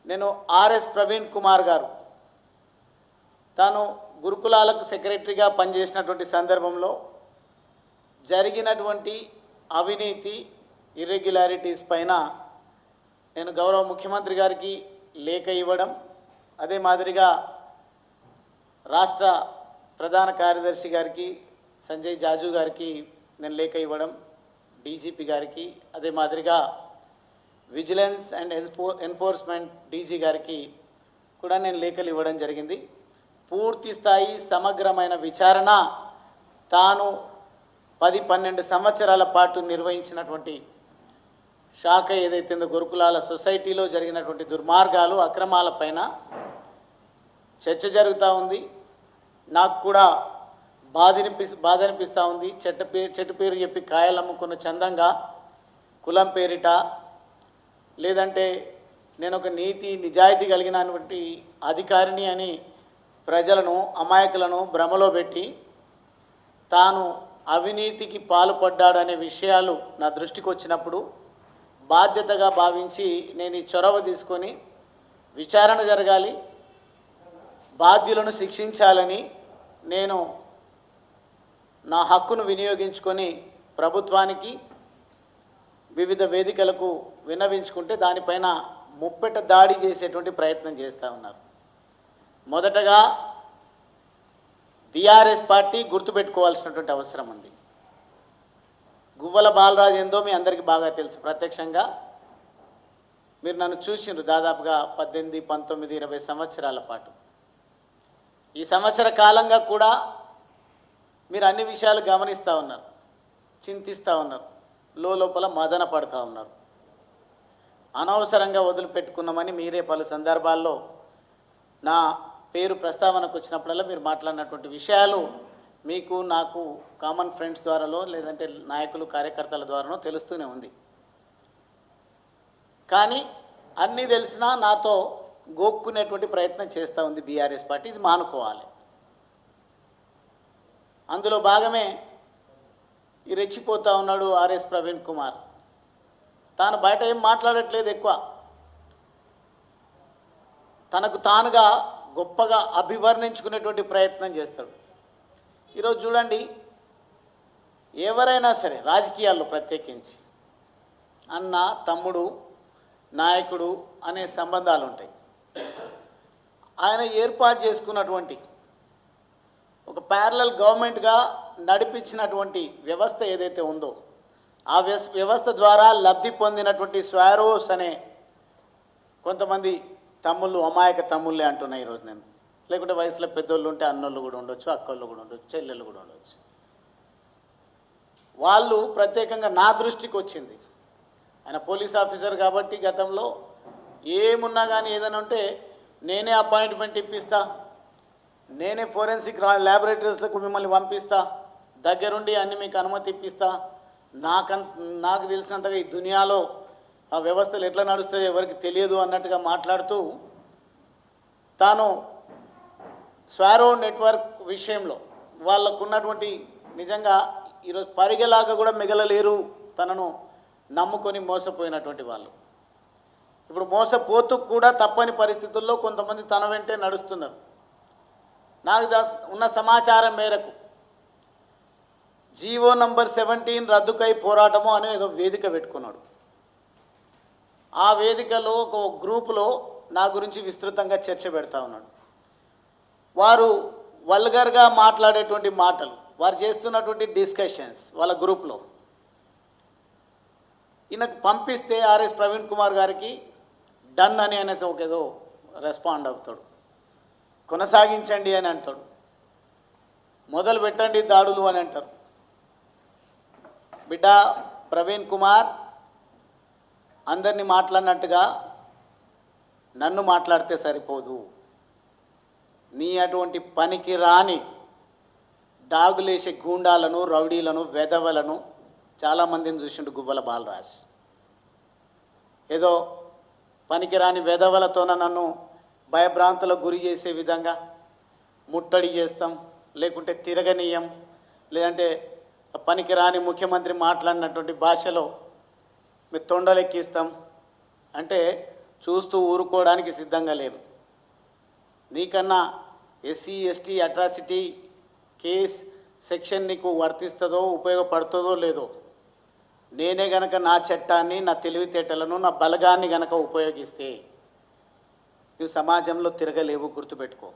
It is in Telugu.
నేను ఆర్ఎస్ ప్రవీణ్ కుమార్ గారు తాను గురుకులాలకు సెక్రటరీగా పనిచేసినటువంటి సందర్భంలో జరిగినటువంటి అవినీతి ఇర్రెగ్యులారిటీస్ పైన నేను గౌరవ ముఖ్యమంత్రి గారికి లేఖ ఇవ్వడం, అదే మాదిరిగా రాష్ట్ర ప్రధాన కార్యదర్శి గారికి సంజయ్ జాజు గారికి నేను లేఖ ఇవ్వడం, డీజీపీ గారికి అదే మాదిరిగా విజిలెన్స్ అండ్ ఎన్ఫోర్స్మెంట్ డీజీ గారికి కూడా నేను లేఖలు ఇవ్వడం జరిగింది. పూర్తి స్థాయి సమగ్రమైన విచారణ తాను 10-12 సంవత్సరాల పాటు నిర్వహించినటువంటి శాఖ ఏదైతే గురుకులాల సొసైటీలో జరిగినటువంటి దుర్మార్గాలు అక్రమాలపైన చర్చ జరుగుతూ ఉంది. నాకు కూడా బాధ అనిపిస్తూ ఉంది. చెట్టు పేరు చెప్పి కాయలు అమ్ముకున్న చందంగా కులం పేరిట, లేదంటే నేను ఒక నీతి నిజాయితీ కలిగినటువంటి అధికారిని అని ప్రజలను అమాయకులను భ్రమలో పెట్టి తాను అవినీతికి పాల్పడ్డాడనే విషయాలు నా దృష్టికి వచ్చినప్పుడు బాధ్యతగా భావించి నేను ఈ చొరవ తీసుకొని విచారణ జరగాలి, బాధ్యులను శిక్షించాలని నేను నా హక్కును వినియోగించుకొని ప్రభుత్వానికి వివిధ వేదికలకు విన్నవించుకుంటే దానిపైన ముప్పెట దాడి చేసేటువంటి ప్రయత్నం చేస్తూ ఉన్నారు. మొదటగా బీఆర్ఎస్ పార్టీ గుర్తుపెట్టుకోవాల్సినటువంటి అవసరం ఉంది. గువ్వల బాలరాజు ఏందో మీ అందరికీ బాగా తెలుసు. ప్రత్యక్షంగా మీరు నన్ను చూసిండ్రు దాదాపుగా 18, 19, 20 సంవత్సరాల పాటు. ఈ సంవత్సర కాలంగా కూడా మీరు అన్ని విషయాలు గమనిస్తూ ఉన్నారు, చింతిస్తూ ఉన్నారు, లోపల మదన పడుతూ ఉన్నారు. అనవసరంగా వదిలిపెట్టుకున్నామని మీరే పలు సందర్భాల్లో నా పేరు ప్రస్తావనకు వచ్చినప్పుడల్లా మీరు మాట్లాడినటువంటి విషయాలు మీకు నాకు కామన్ ఫ్రెండ్స్ ద్వారాలో లేదంటే నాయకులు కార్యకర్తల ద్వారానో తెలుస్తూనే ఉంది. కానీ అన్నీ తెలిసినా నాతో గోక్కునేటువంటి ప్రయత్నం చేస్తూ ఉంది బీఆర్ఎస్ పార్టీ. ఇది మానుకోవాలి. అందులో భాగమే ఈ రెచ్చిపోతూ ఉన్నాడు ఆర్ఎస్ ప్రవీణ్ కుమార్. తాను బయట ఏం మాట్లాడట్లేదు, ఎక్కువ తనకు తానుగా గొప్పగా అభివర్ణించుకునేటువంటి ప్రయత్నం చేస్తాడు. ఈరోజు చూడండి, ఎవరైనా సరే రాజకీయాల్లో ప్రత్యేకించి అన్న, తమ్ముడు, నాయకుడు అనే సంబంధాలు ఉంటాయి. ఆయన ఏర్పాటు చేసుకున్నటువంటి ఒక ప్యారలల్ గవర్నమెంట్గా నడిపించినటువంటి వ్యవస్థ ఏదైతే ఉందో ఆ వ్యవస్థ ద్వారా లబ్ధి పొందినటువంటి స్వారోస్ అనే కొంతమంది తమ్ముళ్ళు, అమాయక తమ్ముళ్ళే అంటున్నాయి ఈరోజు నేను. లేకుంటే వయసులో పెద్దోళ్ళు ఉంటే అన్నోళ్ళు కూడా ఉండొచ్చు, అక్కోళ్ళు కూడా ఉండొచ్చు, చెల్లెళ్ళు కూడా ఉండొచ్చు. వాళ్ళు ప్రత్యేకంగా నా దృష్టికి వచ్చింది. ఆయన పోలీస్ ఆఫీసర్ కాబట్టి గతంలో ఏమున్నా కానీ ఏదైనా ఉంటే నేనే అపాయింట్మెంట్ ఇప్పిస్తా, నేనే ఫోరెన్సిక్ ల్యాబొరేటరీస్లకు మిమ్మల్ని పంపిస్తా, దగ్గరుండి అన్ని మీకు అనుమతి ఇప్పిస్తా, నాకు తెలిసినంతగా ఈ దునియాలో ఆ వ్యవస్థలు ఎట్లా నడుస్తాయో ఎవరికి తెలియదు అన్నట్టుగా మాట్లాడుతూ తాను స్వారో నెట్వర్క్ విషయంలో వాళ్ళకున్నటువంటి నిజంగా ఈరోజు పరిగెలాగా కూడా మిగలలేరు తనను నమ్ముకొని మోసపోయినటువంటి వాళ్ళు. ఇప్పుడు మోసపోతూ కూడా తప్పని పరిస్థితుల్లో కొంతమంది తన వెంటే నడుస్తున్నారు. నాకు ఉన్న సమాచారం మేరకు జీవో నంబర్ 17 రద్దుకై పోరాటము అనే ఏదో వేదిక పెట్టుకున్నాడు. ఆ వేదికలో ఒక గ్రూపులో నా గురించి విస్తృతంగా చర్చ పెడతా ఉన్నాడు. వారు వల్గర్గా మాట్లాడేటువంటి మాటలు, వారు చేస్తున్నటువంటి డిస్కషన్స్ వాళ్ళ గ్రూప్లో ఈయనకు పంపిస్తే ఆర్ఎస్ ప్రవీణ్ కుమార్ గారికి డన్ అని అనేసి ఒక ఏదో రెస్పాండ్ అవుతాడు. కొనసాగించండి అని అంటాడు, మొదలు పెట్టండి దాడులు అని అంటారు. బిడ్డ ప్రవీణ్ కుమార్, అందరినీ మాట్లాడినట్టుగా నన్ను మాట్లాడితే సరిపోదు. నీ అటువంటి పనికి రాని డాగులేసే గూండాలను, రౌడీలను, వెధవలను చాలామందిని చూసిండు గువ్వల బాలరాజ్. ఏదో పనికిరాని వెధవలతోన నన్ను భయభ్రాంతులకు గురి చేసే విధంగా ముట్టడి చేస్తాం, లేకుంటే తిరగనీయం, లేదంటే పనికిరాని ముఖ్యమంత్రి మాట్లాడినటువంటి భాషలో మీరు తొండలెక్కిస్తాం అంటే చూస్తూ ఊరుకోవడానికి సిద్ధంగా లేము. నీకన్నా SC ST atrocity case section నీకు వర్తిస్తుందో ఉపయోగపడుతుందో లేదో, నేనే గనక నా చట్టాన్ని, నా తెలివితేటలను, నా బలగాన్ని గనక ఉపయోగిస్తే నువ్వు సమాజంలో తిరగలేవు, గుర్తుపెట్టుకో.